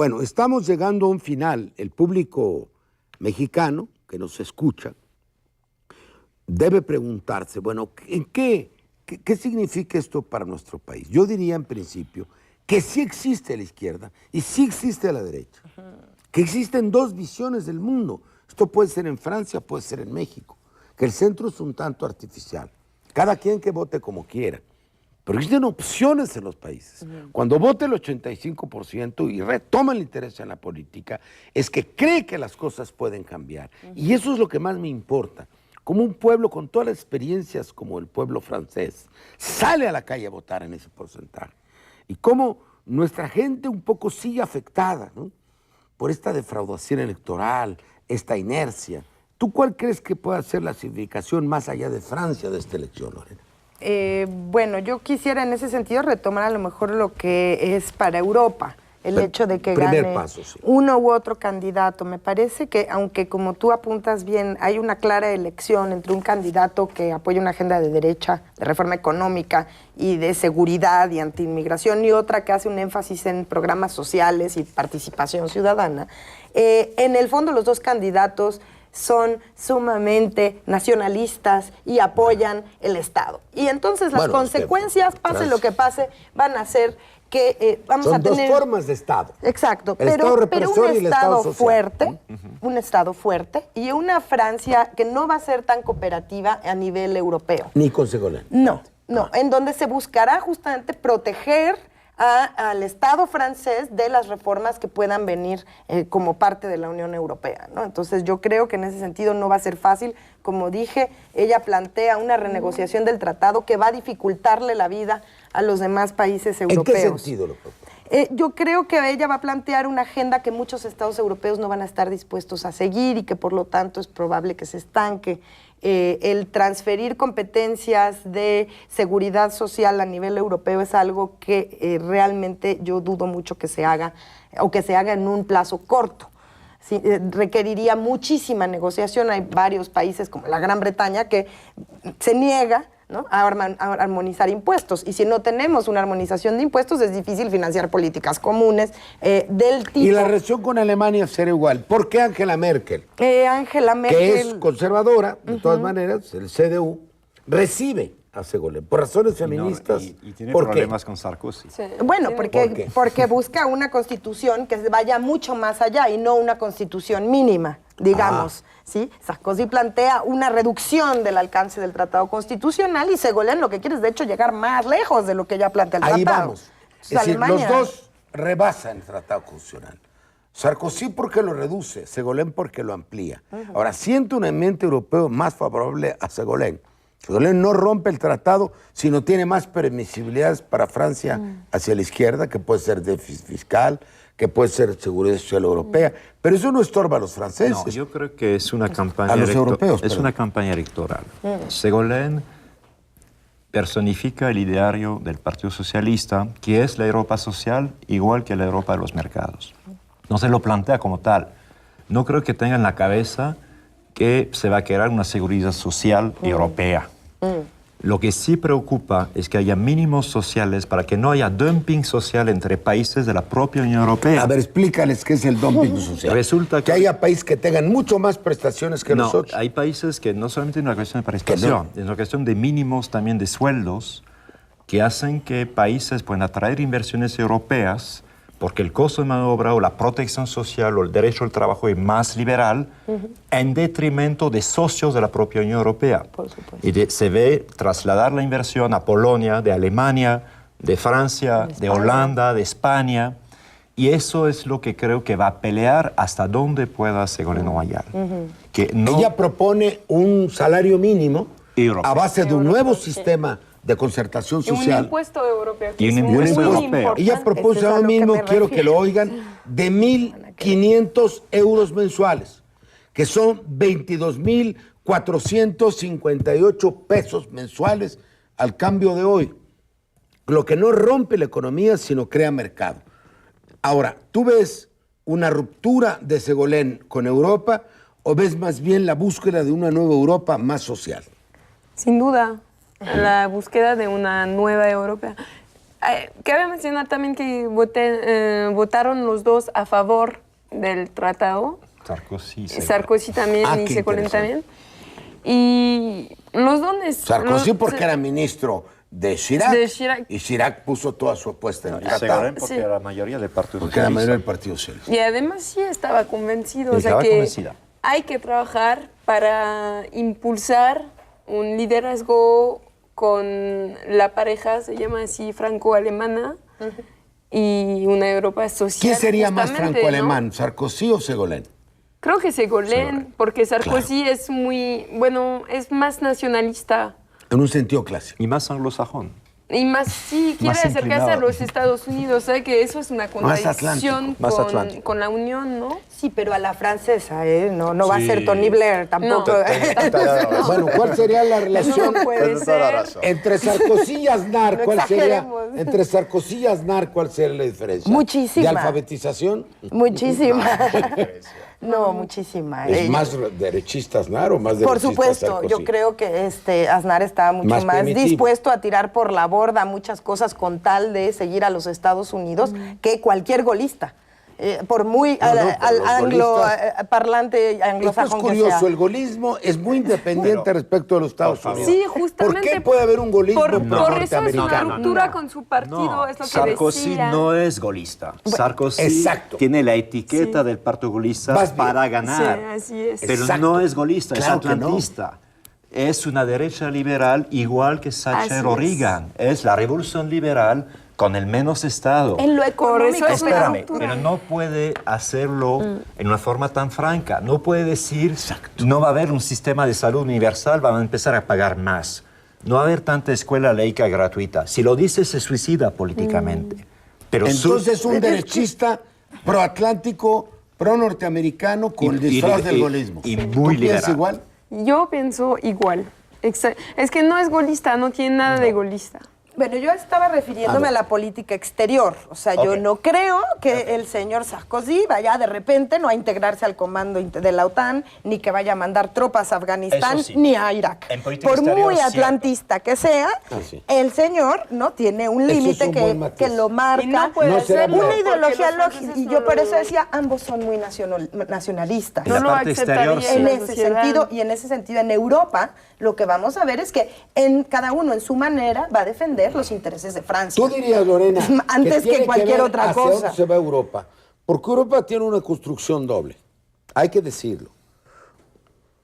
Bueno, estamos llegando a un final. El público mexicano que nos escucha debe preguntarse, bueno, ¿qué significa esto para nuestro país? Yo diría en principio que sí existe la izquierda y sí existe la derecha, que existen dos visiones del mundo. Esto puede ser en Francia, puede ser en México, que el centro es un tanto artificial. Cada quien que vote como quiera. Pero existen opciones en los países. Cuando vote el 85% y retoma el interés en la política, es que cree que las cosas pueden cambiar. Y eso es lo que más me importa. Como un pueblo con todas las experiencias como el pueblo francés sale a la calle a votar en ese porcentaje. Y cómo nuestra gente un poco sigue afectada, ¿no?, por esta defraudación electoral, esta inercia. ¿Tú cuál crees que pueda ser la significación más allá de Francia de esta elección, Lorena? Bueno, yo quisiera en ese sentido retomar a lo mejor lo que es para Europa, el hecho de que gane paso, sí, uno u otro candidato. Me parece que, aunque como tú apuntas bien, hay una clara elección entre un candidato que apoya una agenda de derecha, de reforma económica y de seguridad y antiinmigración, y otra que hace un énfasis en programas sociales y participación ciudadana, en el fondo los dos candidatos son sumamente nacionalistas y apoyan el Estado. Y entonces las consecuencias, pase lo que pase, van a ser que vamos a tener... Son dos formas de Estado. Exacto, pero un Estado fuerte, un Estado fuerte y una Francia que no va a ser tan cooperativa a nivel europeo. Ni con Ségolène. No, en donde se buscará justamente proteger al Estado francés de las reformas que puedan venir como parte de la Unión Europea, ¿no? Entonces yo creo que en ese sentido no va a ser fácil. Como dije, ella plantea una renegociación del tratado que va a dificultarle la vida a los demás países europeos. ¿En qué sentido lo propone? Yo creo que ella va a plantear una agenda que muchos estados europeos no van a estar dispuestos a seguir y que por lo tanto es probable que se estanque. El transferir competencias de seguridad social a nivel europeo es algo que realmente yo dudo mucho que se haga o que se haga en un plazo corto. Sí, requeriría muchísima negociación. Hay varios países como la Gran Bretaña que se niega, ¿no?, a armonizar impuestos. Y si no tenemos una armonización de impuestos, es difícil financiar políticas comunes del tipo... Y la relación con Alemania será igual. ¿Por qué Angela Merkel? Angela Merkel... Que es conservadora, de todas maneras, el CDU, recibe a Ségolène por razones feministas. Y tiene problemas con Sarkozy. Sí. Bueno, porque busca una constitución que vaya mucho más allá y no una constitución mínima, digamos. ¿Sí? Sarkozy plantea una reducción del alcance del tratado constitucional y Ségolène lo que quiere es, de hecho, llegar más lejos de lo que ya plantea el tratado. Ahí vamos. Es decir, los dos rebasan el tratado constitucional. Sarkozy porque lo reduce, Ségolène porque lo amplía. Ahora, siento un ambiente europeo más favorable a Ségolène. Ségolène no rompe el tratado, sino tiene más permisibilidades para Francia hacia la izquierda, que puede ser déficit fiscal, que puede ser seguridad social europea, pero eso no estorba a los franceses. No, yo creo que es una campaña, a los europeos, es una campaña electoral. Ségolène personifica el ideario del Partido Socialista, que es la Europa social igual que la Europa de los mercados. No se lo plantea como tal. No creo que tenga en la cabeza que se va a crear una seguridad social europea. Lo que sí preocupa es que haya mínimos sociales para que no haya dumping social entre países de la propia Unión Europea. A ver, explícales qué es el dumping social. Resulta que haya países que tengan mucho más prestaciones que nosotros. Hay países que no solamente es una cuestión de prestación, es una cuestión de mínimos también de sueldos que hacen que países puedan atraer inversiones europeas porque el costo de mano de obra o la protección social o el derecho al trabajo es más liberal en detrimento de socios de la propia Unión Europea. Por supuesto. Y se ve trasladar la inversión a Polonia, de Alemania, de Francia, de Holanda, de España. Y eso es lo que creo que va a pelear hasta donde pueda Ségolène Royal. Que no... Ella propone un salario mínimo a base de un nuevo sistema de concertación social. Un impuesto europeo. Y un impuesto europeo. Ella propone ahora mismo, quiero que lo oigan, de 1.500 euros mensuales, que son 22.458 pesos mensuales al cambio de hoy. Lo que no rompe la economía, sino crea mercado. Ahora, ¿tú ves una ruptura de Ségolène con Europa o ves más bien la búsqueda de una nueva Europa más social? Sin duda, la búsqueda de una nueva Europa. Cabe mencionar también que votaron los dos a favor del tratado. Sarkozy también y Ségolène también. Y los dones... Sarkozy porque era ministro de Chirac, y Chirac puso toda su apuesta en el tratado. Porque era la mayoría del Partido Porque era la mayoría del Partido Socialista. Y además sí estaba convencido. O sea que hay que trabajar para impulsar un liderazgo con la pareja, se llama así, franco-alemana, y una Europa social. ¿Quién sería más franco-alemán, ¿no? ¿Sarkozy o Ségolène? Creo que Ségolène, porque Sarkozy es muy, bueno, es más nacionalista. En un sentido clásico. Y más anglosajón. Y más, sí, quiere acercarse a los Estados Unidos, ¿sabes? Que eso es una contradicción con la Unión, ¿no? Sí, pero a la francesa, ¿eh? No va a ser Tony Blair tampoco. No. Bueno, ¿cuál sería la relación entre Sarkozy y Aznar? ¿Cuál sería? Entre Sarkozy y Aznar, ¿cuál sería la diferencia? Muchísima. ¿De alfabetización? Muchísima. No, muchísima. ¿Es más derechista Aznar o más derechista Por supuesto, Sarkozy? yo creo que Aznar estaba mucho más dispuesto a tirar por la borda muchas cosas con tal de seguir a los Estados Unidos que cualquier golista. Por muy anglo-parlante, anglosajón que sea. Es curioso, que sea. el golismo es muy independiente respecto a los Estados Unidos. Sí, justamente. ¿Por qué puede haber un golismo por eso es una ruptura con su partido, es lo que Sarkozy decía. no es golista. Sarkozy tiene la etiqueta del partido golista para ganar. Sí, así es. Pero no es golista, es atlantista. Es una derecha liberal igual que Thatcher o Reagan. Es la revolución liberal con el menos Estado. En lo económico. Espérame, pero no puede hacerlo en una forma tan franca. No puede decir, no va a haber un sistema de salud universal, van a empezar a pagar más. No va a haber tanta escuela laica gratuita. Si lo dice, se suicida políticamente. Pero entonces un derechista proatlántico, pro-norteamericano con el disfraz del golismo. Y muy liberal. ¿Piensas igual? Yo pienso igual. Es que no es golista, no tiene nada de golista. Bueno, yo estaba refiriéndome a la política exterior. O sea, yo no creo que el señor Sarkozy vaya de repente no a integrarse al comando de la OTAN, ni que vaya a mandar tropas a Afganistán, ni a Irak. Por muy atlantista que sea, el señor no tiene un límite que lo marca. Y no puede hacerlo, una ideología lógica. Y yo por eso decía, ambos son muy nacionalistas. No lo aceptaría en ese sentido, y en ese sentido en Europa, lo que vamos a ver es que cada uno en su manera va a defender los intereses de Francia. Tú dirías, Lorena, antes que cualquier otra cosa. ¿Hacia dónde se va Europa? Porque Europa tiene una construcción doble. Hay que decirlo.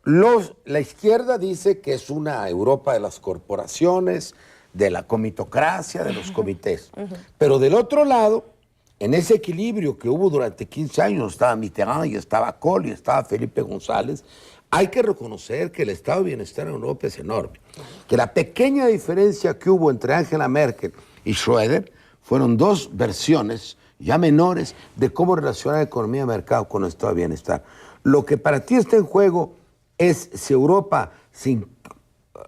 La izquierda dice que es una Europa de las corporaciones, de la comitocracia, de los comités. Pero del otro lado, en ese equilibrio que hubo durante 15 años, estaba Mitterrand y estaba Kohl y estaba Felipe González, hay que reconocer que el estado de bienestar en Europa es enorme. Que la pequeña diferencia que hubo entre Angela Merkel y Schröder fueron dos versiones ya menores de cómo relacionar economía y mercado con el estado de bienestar. Lo que para ti está en juego es si Europa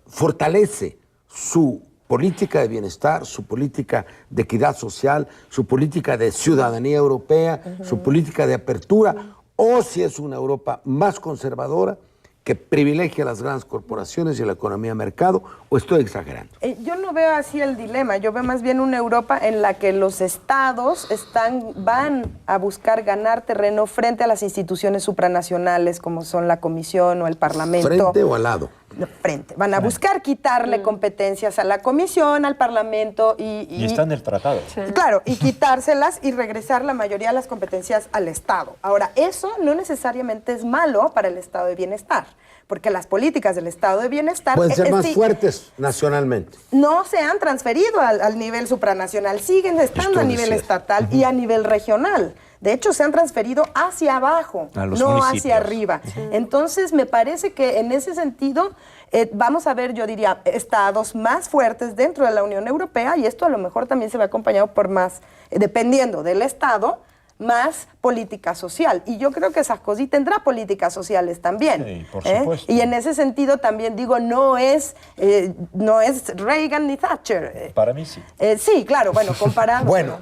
fortalece su política de bienestar, su política de equidad social, su política de ciudadanía europea, su política de apertura, o si es una Europa más conservadora que privilegia las grandes corporaciones y la economía de mercado, o estoy exagerando? Yo no veo así el dilema, yo veo más bien una Europa en la que los estados van a buscar ganar terreno frente a las instituciones supranacionales como son la Comisión o el Parlamento. ¿Frente o al lado? No, frente. Van a buscar quitarle competencias a la Comisión, al Parlamento y está en el tratado. Sí. Claro, y quitárselas y regresar la mayoría de las competencias al Estado. Ahora, eso no necesariamente es malo para el estado de bienestar, porque las políticas del estado de bienestar pueden ser más fuertes nacionalmente. No se han transferido al nivel supranacional, siguen estando a nivel estatal y a nivel regional. De hecho, se han transferido hacia abajo, no hacia arriba. Entonces, me parece que en ese sentido vamos a ver, yo diría, estados más fuertes dentro de la Unión Europea, y esto a lo mejor también se va acompañado por más, dependiendo del estado, más política social. Y yo creo que Sarkozy tendrá políticas sociales también. Sí, por supuesto. Y en ese sentido también digo, no es Reagan ni Thatcher. Para mí sí. Sí, claro, bueno, comparado. Bueno,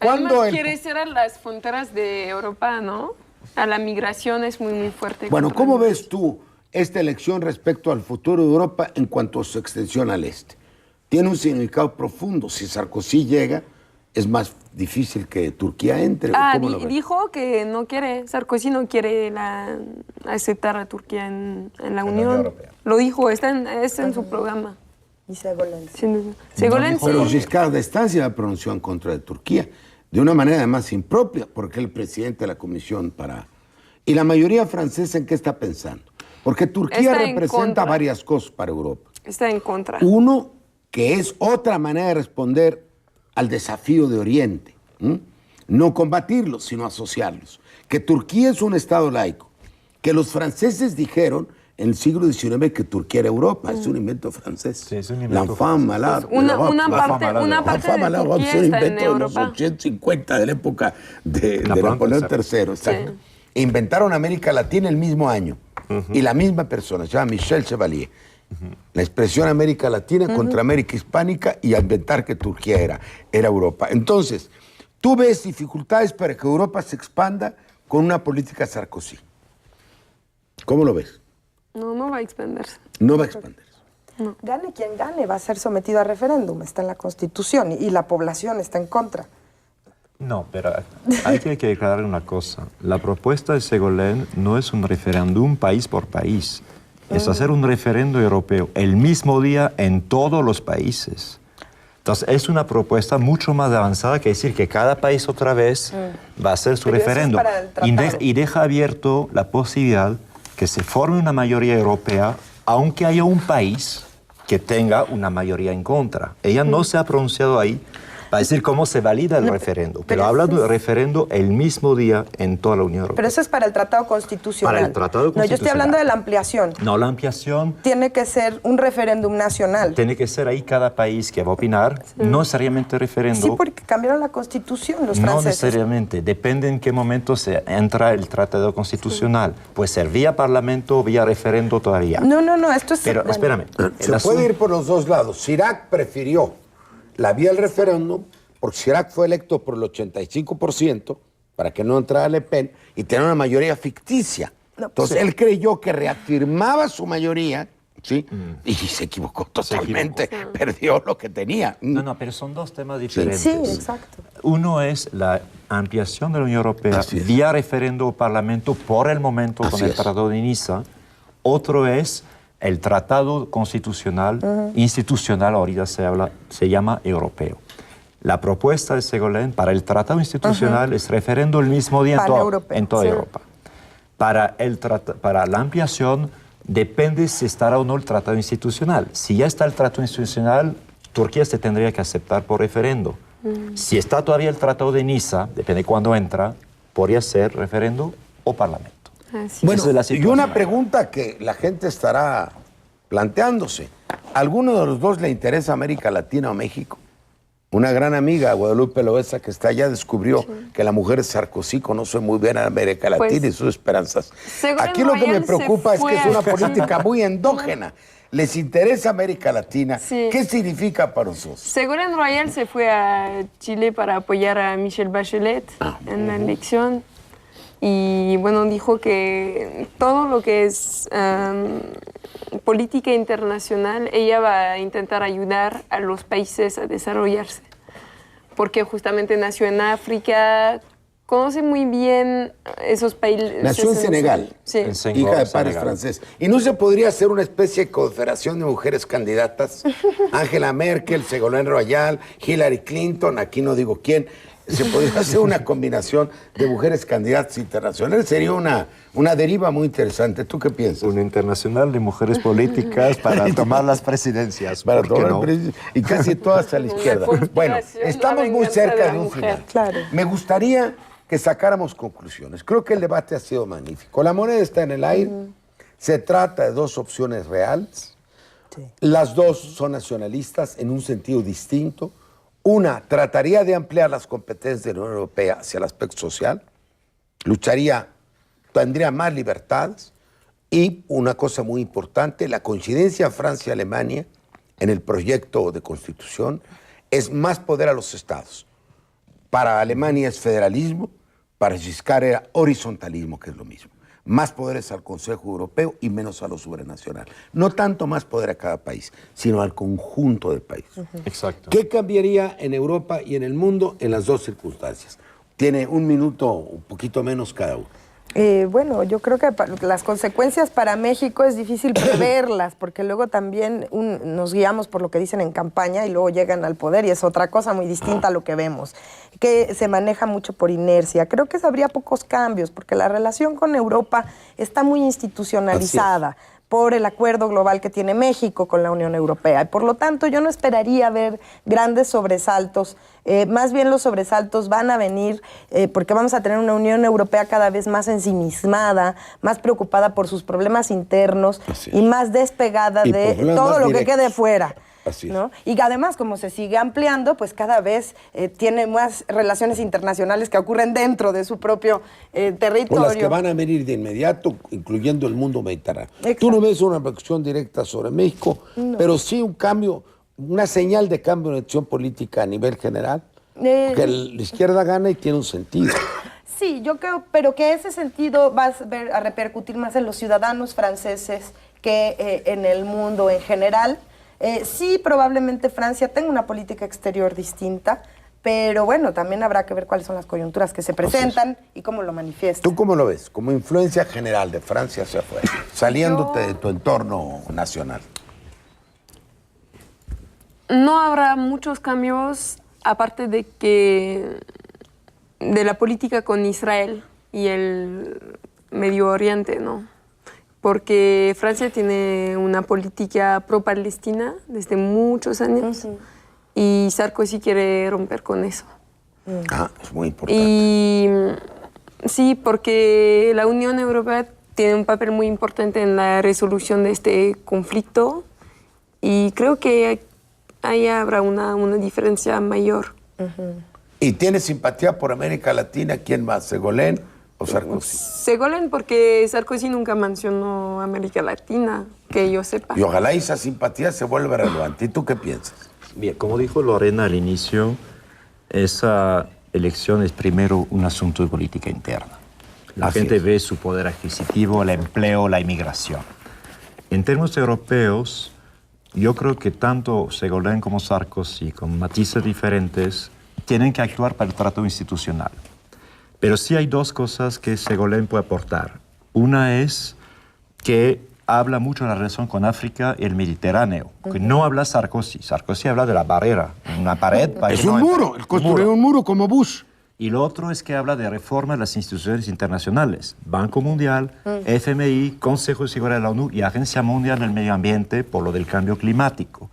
¿cuándo quiere cerrar las fronteras de Europa, no? A la migración es muy, muy fuerte. Bueno, ¿cómo ves tú esta elección respecto al futuro de Europa en cuanto a su extensión al este? tiene un significado profundo. Si Sarkozy llega, es más difícil que Turquía entre. ¿Cómo lo ves? Dijo que no quiere, Sarkozy no quiere aceptar a Turquía en la Unión Europea. Lo dijo, está en su programa. Y Ségolène. Ségolène sí. Pero Giscard d'Estaing se pronunció en contra de Turquía, de una manera además impropia, porque el presidente de la Comisión para... ¿Y la mayoría francesa en qué está pensando? Porque Turquía representa varias cosas para Europa. Está en contra. Uno, que es otra manera de responder al desafío de Oriente. No combatirlos, sino asociarlos. Que Turquía es un Estado laico. Que los franceses dijeron en el siglo XIX que Turquía era Europa. Es un invento francés. Sí, es un invento francés. Una parte de Turquía es un está en invento de los Europa. 850 de la época de Napoleón III. Exacto. Sí. Inventaron América Latina el mismo año. Y la misma persona, se llama Michel Chevalier. La expresión América Latina contra América Hispánica y a inventar que Turquía era Europa. Entonces, tú ves dificultades para que Europa se expanda con una política Sarkozy. ¿Cómo lo ves? No va a expandirse. No va a expandirse. No. Gane quien gane, va a ser sometido a referéndum, está en la Constitución y la población está en contra. No, pero hay que aclarar una cosa. La propuesta de Ségolène no es un referéndum país por país. Es hacer un referendo europeo el mismo día en todos los países. Entonces, es una propuesta mucho más avanzada que decir que cada país otra vez va a hacer su Pero referendo. eso es para el tratado. Y deja abierto la posibilidad que se forme una mayoría europea, aunque haya un país que tenga una mayoría en contra. Ella no se ha pronunciado ahí para decir cómo se valida el referendo, pero habla de referendo el mismo día en toda la Unión Europea. Pero eso es para el Tratado Constitucional. Para el Tratado Constitucional. No, yo estoy hablando de la ampliación. No, la ampliación Tiene que ser un referéndum nacional. tiene que ser ahí cada país que va a opinar, no necesariamente referendo. Sí, porque cambiaron la Constitución los No franceses. necesariamente, depende en qué momento se entra el Tratado Constitucional. Puede ser vía Parlamento o vía referendo todavía. No, esto es... Pero espérame. Se puede ir por los dos lados. Chirac prefirió la vía del referéndum, porque Chirac fue electo por el 85%, para que no entrara Le Pen, y tenía una mayoría ficticia. Entonces él creyó que reafirmaba su mayoría, ¿sí? Y se equivocó totalmente, perdió lo que tenía. No, pero son dos temas diferentes. Sí, exacto. Uno es la ampliación de la Unión Europea vía referendo o parlamento por el momento con el Tratado de Niza. Otro es el Tratado Constitucional, institucional, ahorita se llama europeo. La propuesta de Ségolène para el Tratado Institucional es referendo el mismo día en toda Europa. Para la ampliación depende si estará o no el Tratado Institucional. Si ya está el Tratado Institucional, Turquía se tendría que aceptar por referendo. Si está todavía el Tratado de Niza, depende de cuándo entra, podría ser referendo o parlamento. Bueno, y una pregunta que la gente estará planteándose. ¿Alguno de los dos le interesa América Latina o México? Una gran amiga, Guadalupe Loesa, que está allá, descubrió que la mujer de Sarkozy conoce muy bien a América Latina y sus esperanzas. Aquí lo que me preocupa es que es una política muy endógena. ¿Les interesa América Latina? Sí. ¿Qué significa para nosotros? Ségolène Royal se fue a Chile para apoyar a Michelle Bachelet en la elección. Y bueno, dijo que todo lo que es política internacional, ella va a intentar ayudar a los países a desarrollarse. Porque justamente nació en África, conoce muy bien esos países. Nació en Senegal, sí. Hija de padres franceses. ¿Y no se podría hacer una especie de confederación de mujeres candidatas? Angela Merkel, Ségolène Royal, Hillary Clinton, aquí no digo quién. Se podría hacer una combinación de mujeres candidatas internacionales. Sería una deriva muy interesante. ¿Tú qué piensas? Una internacional de mujeres políticas para tomar las presidencias. Para tomar y casi todas a la izquierda. Bueno, estamos muy cerca de un final. Claro. Me gustaría que sacáramos conclusiones. Creo que el debate ha sido magnífico. La moneda está en el aire. Se trata de dos opciones reales. Sí. Las dos son nacionalistas en un sentido distinto. Una, trataría de ampliar las competencias de la Unión Europea hacia el aspecto social, tendría más libertades y una cosa muy importante, la coincidencia Francia-Alemania en el proyecto de constitución es más poder a los estados. Para Alemania es federalismo, para Giscard era horizontalismo, que es lo mismo. más poderes al Consejo Europeo y menos a lo supranacional. No tanto más poder a cada país, sino al conjunto del país. Exacto. ¿Qué cambiaría en Europa y en el mundo en las dos circunstancias? Tiene un minuto, un poquito menos cada uno. Bueno, yo creo que las consecuencias para México es difícil preverlas, porque luego también nos guiamos por lo que dicen en campaña y luego llegan al poder y es otra cosa muy distinta a lo que vemos, que se maneja mucho por inercia. Creo que habría pocos cambios, porque la relación con Europa está muy institucionalizada por el acuerdo global que tiene México con la Unión Europea. Y por lo tanto, yo no esperaría ver grandes sobresaltos. Más bien los sobresaltos van a venir porque vamos a tener una Unión Europea cada vez más ensimismada, más preocupada por sus problemas internos y más despegada de todo lo que quede fuera. ¿No? Y además, como se sigue ampliando, pues cada vez tiene más relaciones internacionales que ocurren dentro de su propio territorio. O las que van a venir de inmediato, incluyendo el mundo mediterráneo. Exacto. Tú no ves una reacción directa sobre México, pero sí un cambio, una señal de cambio en la acción política a nivel general, porque la izquierda gana y tiene un sentido. Sí, yo creo, pero que ese sentido va a repercutir más en los ciudadanos franceses que en el mundo en general. Sí, probablemente Francia tenga una política exterior distinta, pero bueno, también habrá que ver cuáles son las coyunturas que se presentan y cómo lo manifiestan. ¿Tú cómo lo ves? Como influencia general de Francia hacia afuera, saliéndote de tu entorno nacional. No habrá muchos cambios, aparte de la política con Israel y el Medio Oriente, ¿no? Porque Francia tiene una política pro-palestina desde muchos años y Sarkozy quiere romper con eso. Es muy importante. Y sí, porque la Unión Europea tiene un papel muy importante en la resolución de este conflicto y creo que ahí habrá una diferencia mayor. ¿Y tienes simpatía por América Latina? ¿Quién más? ¿Ségolène o Sarkozy? Ségolène, porque Sarkozy nunca mencionó América Latina, que yo sepa. Y ojalá esa simpatía se vuelva relevante. ¿Y tú qué piensas? Bien, como dijo Lorena al inicio, esa elección es primero un asunto de política interna. La gente ve su poder adquisitivo, el empleo, la inmigración. En términos europeos, yo creo que tanto Ségolène como Sarkozy, con matices diferentes, tienen que actuar para el trato institucional. Pero sí hay dos cosas que Ségolène puede aportar. Una es que habla mucho de la relación con África y el Mediterráneo, que no habla Sarkozy. Sarkozy habla de la barrera, una pared. Para Es un muro, él construyó un muro como Bush. Y lo otro es que habla de reforma de las instituciones internacionales. Banco Mundial, FMI, Consejo de Seguridad de la ONU y Agencia Mundial del Medio Ambiente por lo del cambio climático.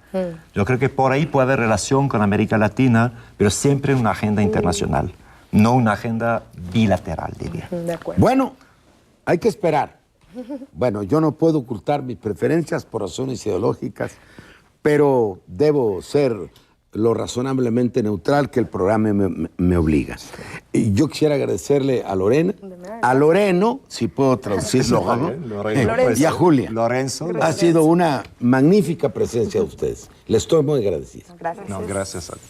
Yo creo que por ahí puede haber relación con América Latina, pero siempre una agenda internacional, no una agenda bilateral, diría. De acuerdo. Bueno, hay que esperar. Bueno, yo no puedo ocultar mis preferencias por razones ideológicas, pero debo ser lo razonablemente neutral que el programa me obliga. Y yo quisiera agradecerle a Lorena, a Loreno, si puedo traducirlo, y a Julia. Lorenzo. Ha sido una magnífica presencia de ustedes. Les estoy muy agradecido. Gracias. No, gracias a ti.